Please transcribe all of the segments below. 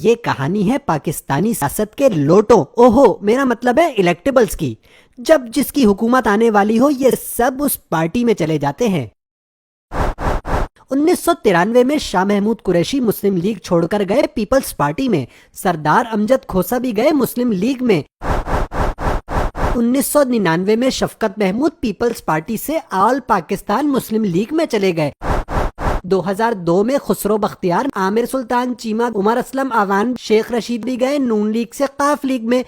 یہ کہانی ہے پاکستانی سیاست کے لوٹوں، اوہو میرا مطلب ہے الیکٹیبلز کی۔ جب جس کی حکومت آنے والی ہو یہ سب اس پارٹی میں چلے جاتے ہیں۔ 1993 میں شاہ محمود قریشی مسلم لیگ چھوڑ کر گئے پیپلز پارٹی میں، سردار امجد کھوسہ بھی گئے مسلم لیگ میں۔ 1999 میں شفقت محمود پیپلز پارٹی سے آل پاکستان مسلم لیگ میں چلے گئے۔ 2002 میں خسرو بختیار، عامر سلطان چیمہ، عمر اسلم اعوان، شیخ رشید بھی گئے نون لیگ سے قاف لیگ میں۔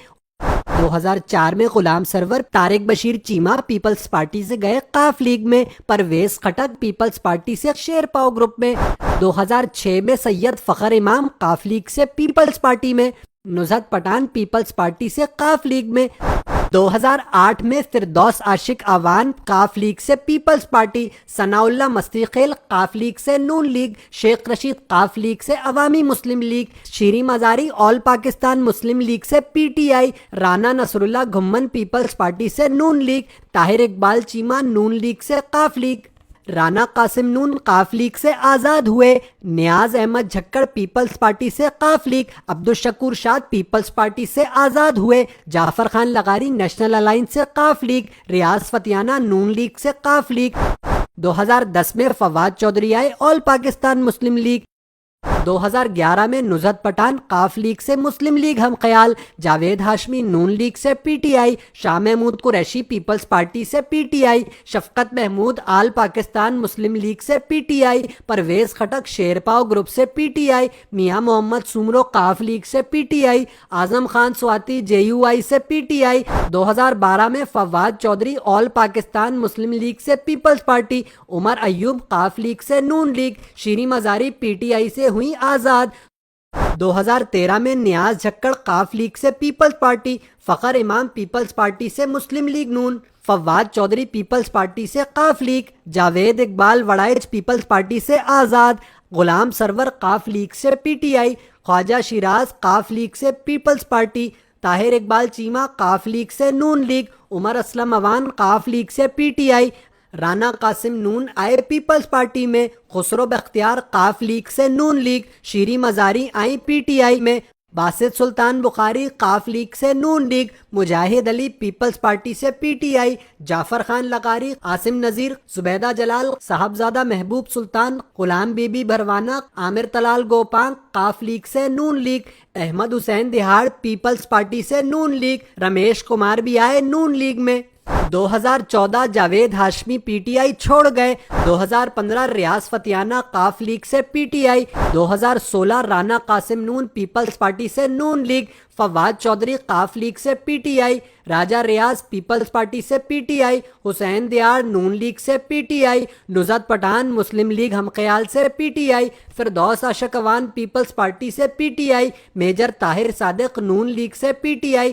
2004 میں غلام سرور، طارق بشیر چیمہ پیپلز پارٹی سے گئے قاف لیگ میں، پرویز خٹک پیپلز پارٹی سے شیر پاؤ گروپ میں۔ 2006 میں سید فخر امام قاف لیگ سے پیپلز پارٹی میں، نزہت پٹھان پیپلز پارٹی سے قاف لیگ میں۔ 2008 میں فردوس عاشق اعوان قاف لیگ سے پیپلز پارٹی، ثناء اللہ مستی خیل قاف لیگ سے نون لیگ، شیخ رشید قاف لیگ سے عوامی مسلم لیگ، شیریں مزاری آل پاکستان مسلم لیگ سے P T I, Rana Nasr Ullah Ghumman Peoples party سے نون لیگ، طاہر اقبال چیمہ نون لیگ سے قاف لیگ، رانا قاسم نون قاف لیگ سے آزاد ہوئے، نیاز احمد جھکڑ پیپلز پارٹی سے قاف لیگ، عبدالشکور شاد پیپلز پارٹی سے آزاد ہوئے، جعفر خان لغاری نیشنل الائنس سے قاف لیگ، ریاض فتیانہ نون لیگ سے قاف لیگ۔ 2010 میں فواد چودھری آئے آل پاکستان مسلم لیگ۔ 2011 میں نزہت پٹھان قاف لیگ سے مسلم لیگ ہم خیال، جاوید ہاشمی نون لیگ سے P T I, Shah Mahmood Qureshi Peoples party سے P T I, Shafqat Mahmood All Pakistan Muslim League سے P T I, Pervez Khattak Sherpao group سے پی ٹی آئی، میاں محمد سومرو قاف لیگ سے P T I, Azam Khan Swati J U I سے پی ٹی آئی۔ 2012 میں فواد چودھری آل پاکستان مسلم لیگ سے Peoples Party, Umar Ayub Qaf League سے Noon league, Shireen Mazari پی T آئی سے ہوئی آزاد۔ 2013 میں نیاز جھکڑ قاف لیگ سے پیپلز پارٹی، فخر امام پیپلز پارٹی سے Muslim League Noon, Fawad Chaudhry Peoples party سے Qaf League, Javed Iqbal Warraich Peoples party سے آزاد، غلام سرور قاف لیگ سے پی ٹی آئی، خواجہ شیراز قاف لیگ سے Peoples Party, Tahir Iqbal Cheema Qaf League سے نون لیگ، عمر اسلم اعوان قاف لیگ سے P T I, Rana Qasim Noon آئے پیپلز پارٹی میں، خسرو بختیار قاف لیگ سے نون لیگ، شیریں مزاری آئی پی ٹی آئی میں، باسط سلطان بخاری قاف لیگ سے نون لیگ، مجاہد علی پیپلز پارٹی سے پی ٹی آئی، جعفر خان لغاری، عاصم نذیر، زبیدہ جلال، صاحبزادہ محبوب سلطان، غلام بی بی بھروانہ، عامر طلال گوپانگ قاف لیگ سے نون لیگ، احمد حسین دہاڑ پیپلز پارٹی سے نون لیگ، رمیش کمار بھی آئے نون لیگ میں۔ 2014 Javed Hashmi P T I چھوڑ گئے۔ 2015 ریاض فتیانہ قاف لیگ سے P T I. 2016 Rana Qasim Noon Peoples party سے نون لیگ، فواد چودھری قاف لیگ سے P T I, Raja Riaz Peoples party سے P T I, Hussain Dayar Noon league سے P T I, Nuzhat Pathan Muslim League Hum Khayal سے پی ٹی آئی، فردوس عاشق اعوان پیپلز پارٹی سے P T I, major Tahir Sadiq Noon league سے پی ٹی آئی۔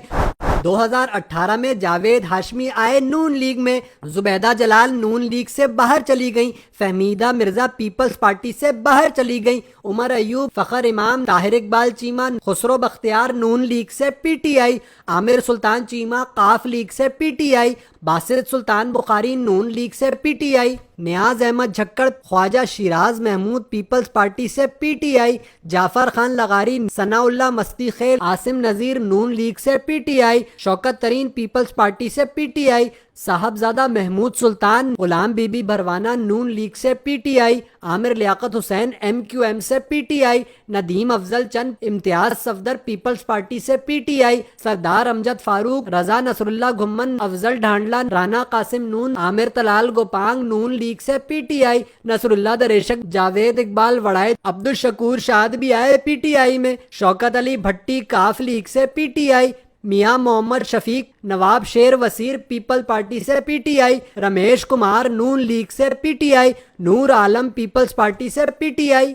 2018 میں جاوید ہاشمی آئے نون League میں، زبیدہ جلال نون لیگ سے باہر چلی گئیں، فہمیدہ مرزا پیپلز پارٹی سے باہر چلی گئیں، عمر ایوب، فخر امام، طاہر اقبال چیمہ، خسرو بختیار نون لیگ سے P T I, Amir Sultan Cheema Qaf League سے P T I, Basit Sultan Bukhari Noon league سے P T I, Niaz Ahmed Jhakkar, Khawaja Shiraz Mehmood Peoples party سے پی ٹی آئی، جعفر Khan لغاری، Sanaullah Mastikhel, Asim Nazir Noon league سے P T I, Shaukat Tareen peoples party سے P T I, Sahibzada Mehmood Sultan, Ghulam Bibi Bharwana Noon league سے P T I, Amir Liaquat Hussain M Q M سے P T آئی، ندیم افضل چند امتیاز Safdar Peoples party سے P T آئی، سردار امجد فاروق، رضا نصر اللہ گھمن، افضل ڈھانڈلہ، رانا قاسم نون، عامر طلال گوپانگ نون league سے P T آئی، نصر اللہ دریشک، جاوید اقبال وڑائچ، عبدالشکور شاد بھی آئے پی ٹی آئی میں، شوکت علی بھٹی قاف لیگ سے پی ٹی آئی، میاں محمد شفیق، نواب شیر وسیر پیپل پارٹی سے P T I, Ramesh Kumar Noon league سے P T I, Noor Alam Peoples party سے پی ٹی آئی۔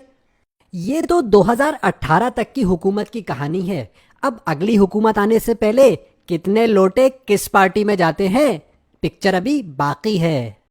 یہ تو 2018 تک کی حکومت کی کہانی ہے۔ اب اگلی حکومت آنے سے پہلے کتنے لوٹے کس پارٹی میں جاتے ہیں، پکچر ابھی باقی ہے۔